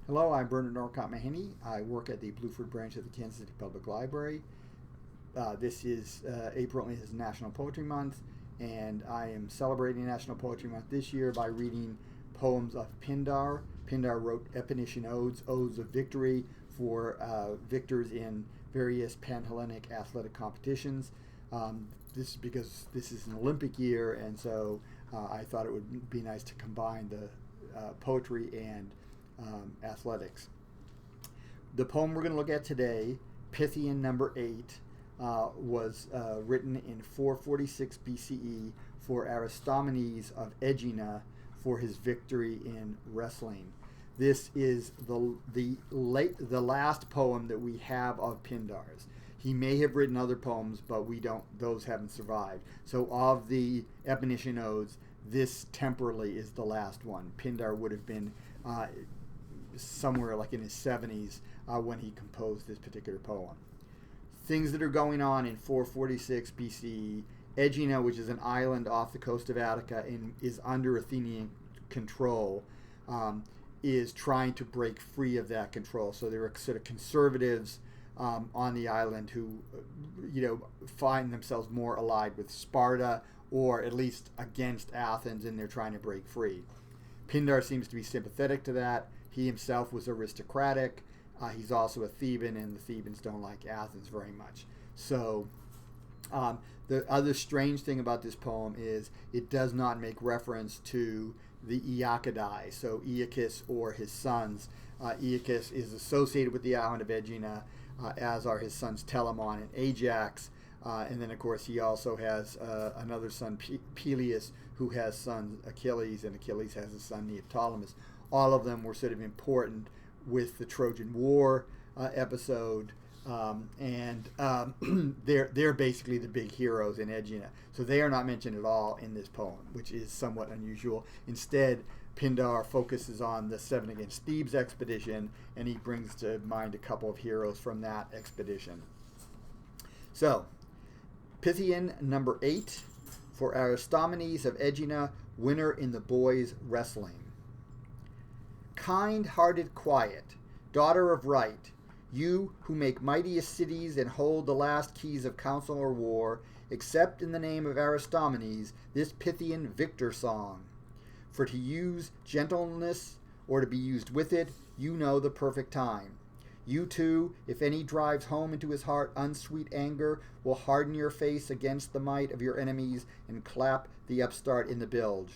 Hello, I'm Bernard Norcott-Mahany. I work at the Blueford branch of the Kansas City Public Library. This is April is National Poetry Month, and I am celebrating National Poetry Month this year by reading poems of Pindar. Pindar wrote epinician odes, odes of victory for victors in various Pan-Hellenic athletic competitions. This is because this is an Olympic year, and so I thought it would be nice to combine the poetry and athletics. The poem we're going to look at today, Pythian number 8, was written in 446 BCE for Aristomenes of Aigina for his victory in wrestling. This is the last poem that we have of Pindar's. He may have written other poems, but those haven't survived. So of the epinician odes, this temporally is the last one. Pindar would have been somewhere like in his 70s when he composed this particular poem. Things that are going on in 446 BCE. Aigina, which is an island off the coast of Attica and is under Athenian control, is trying to break free of that control. So there are sort of conservatives on the island who, find themselves more allied with Sparta, or at least against Athens, and they're trying to break free. Pindar seems to be sympathetic to that. He himself was aristocratic. He's also a Theban, and the Thebans don't like Athens very much. So the other strange thing about this poem is it does not make reference to the Aeacidae, so Aeacus or his sons. Aeacus is associated with the island of Aegina, as are his sons Telamon and Ajax. And then, of course, he also has another son, Peleus, who has sons Achilles, and Achilles has a son, Neoptolemus. All of them were sort of important with the Trojan War episode, and they're basically the big heroes in Aegina. So they are not mentioned at all in this poem, which is somewhat unusual. Instead, Pindar focuses on the Seven Against Thebes expedition, and he brings to mind a couple of heroes from that expedition. So, Pythian number 8 for Aristomenes of Aigina, winner in the boys' wrestling. Kind-hearted quiet, daughter of right, you who make mightiest cities and hold the last keys of counsel or war, accept in the name of Aristomenes this Pythian victor song. For to use gentleness or to be used with it, you know the perfect time. You too, if any drives home into his heart unsweet anger, will harden your face against the might of your enemies and clap the upstart in the bilge.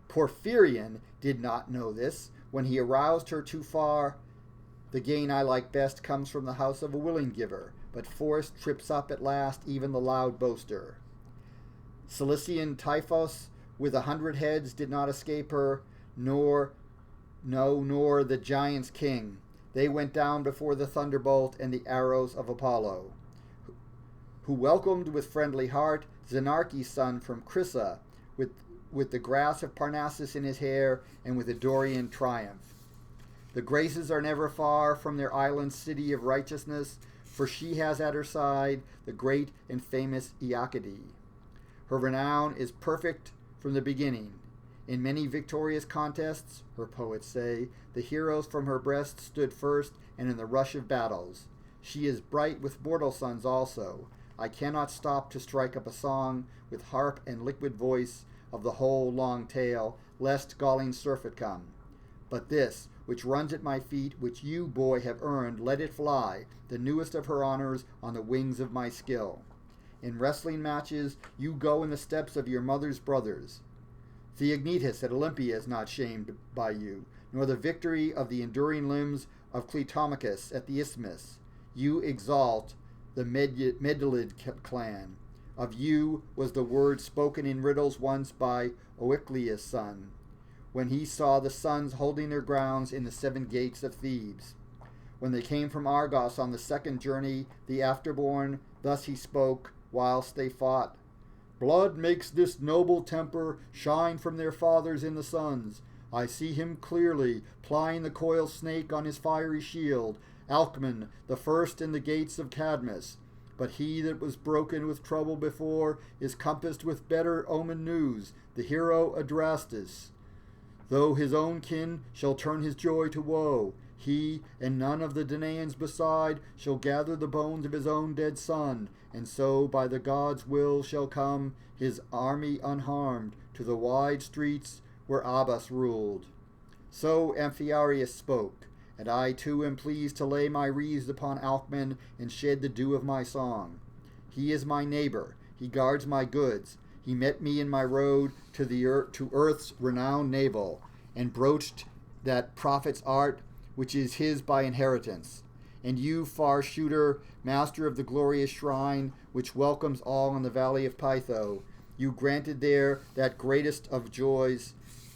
Porphyrion did not know this. When he aroused her too far, the gain I like best comes from the house of a willing giver, but force trips up at last even the loud boaster. Cilician Typhus with 100 heads did not escape her, nor the giant's king. They went down before the thunderbolt and the arrows of Apollo, who welcomed with friendly heart Xenarche's son from Crissa, with the grass of Parnassus in his hair, and with a Dorian triumph. The Graces are never far from their island city of righteousness, for she has at her side the great and famous Aeacide. Her renown is perfect from the beginning. In many victorious contests, her poets say, the heroes from her breast stood first, and in the rush of battles. She is bright with mortal sons also. I cannot stop to strike up a song with harp and liquid voice of the whole long tale, lest galling surfeit come. But this, which runs at my feet, which you, boy, have earned, let it fly, the newest of her honors, on the wings of my skill. In wrestling matches, you go in the steps of your mother's brothers. Theognetus at Olympia is not shamed by you, nor the victory of the enduring limbs of Cleitomachus at the Isthmus. You exalt the Medellid clan. Of you was the word spoken in riddles once by Oicleus' son, when he saw the sons holding their grounds in the 7 gates of Thebes. When they came from Argos on the second journey, the afterborn, thus he spoke, whilst they fought. Blood makes this noble temper shine from their fathers in the sons. I see him clearly, plying the coiled snake on his fiery shield, Alcman, the first in the gates of Cadmus. But he that was broken with trouble before is compassed with better omen news, the hero Adrastus. Though his own kin shall turn his joy to woe, he and none of the Danaans beside shall gather the bones of his own dead son, and so by the gods' will shall come his army unharmed to the wide streets where Abas ruled. So Amphiaraus spoke, and I too am pleased to lay my wreaths upon Alcman and shed the dew of my song. He is my neighbor, he guards my goods, he met me in my road to earth's renowned navel, and broached that prophet's art which is his by inheritance. And you, far shooter, master of the glorious shrine which welcomes all in the valley of Pytho, you granted there that greatest of joys,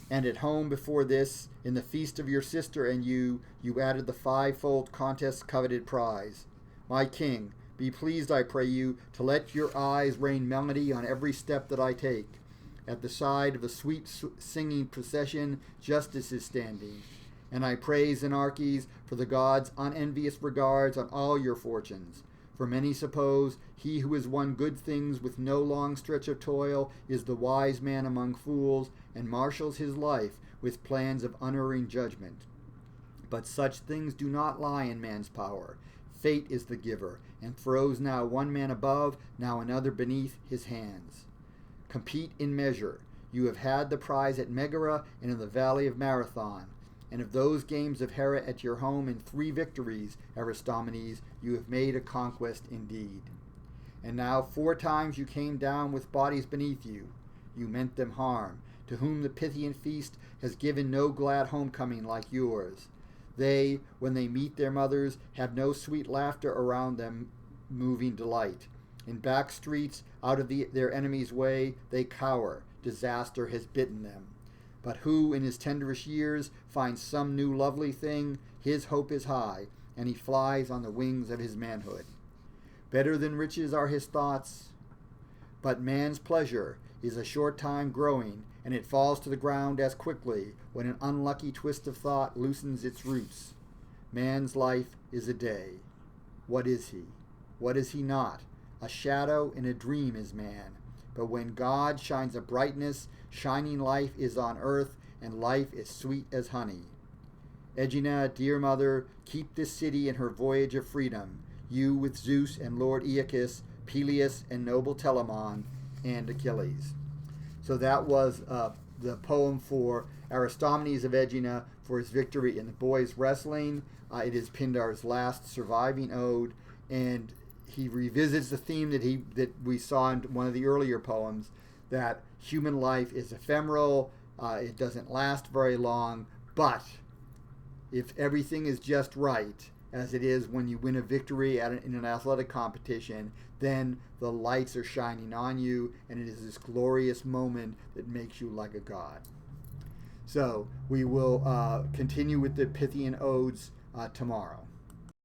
and at home before this, in the feast of your sister and you added the fivefold contest's coveted prize. My king, be pleased, I pray you, to let your eyes rain melody on every step that I take. At the side of the sweet singing procession, justice is standing. And I praise Anarches for the gods' unenvious regards on all your fortunes. For many suppose he who has won good things with no long stretch of toil is the wise man among fools, and marshals his life with plans of unerring judgment. But such things do not lie in man's power. Fate is the giver, and throws now one man above, now another beneath his hands. Compete in measure. You have had the prize at Megara and in the valley of Marathon. And of those games of Hera at your home in 3 victories, Aristomenes, you have made a conquest indeed. And now 4 times you came down with bodies beneath you. You meant them harm, to whom the Pythian feast has given no glad homecoming like yours. They, when they meet their mothers, have no sweet laughter around them moving delight. In back streets, out of their enemies' way, they cower. Disaster has bitten them. But who in his tenderest years finds some new lovely thing, his hope is high, and he flies on the wings of his manhood. Better than riches are his thoughts, but man's pleasure is a short time growing, and it falls to the ground as quickly when an unlucky twist of thought loosens its roots. Man's life is a day. What is he? What is he not? A shadow and a dream is man. But when God shines a brightness, shining life is on earth, and life is sweet as honey. Aegina, dear mother, keep this city in her voyage of freedom, you with Zeus and Lord Aeacus, Peleus and noble Telamon, and Achilles. So that was the poem for Aristomenes of Aigina for his victory in the boys' wrestling. It is Pindar's last surviving ode, and he revisits the theme that we saw in one of the earlier poems, that human life is ephemeral, it doesn't last very long, but if everything is just right, as it is when you win a victory in an athletic competition, then the lights are shining on you, and it is this glorious moment that makes you like a god. So we will continue with the Pythian Odes tomorrow.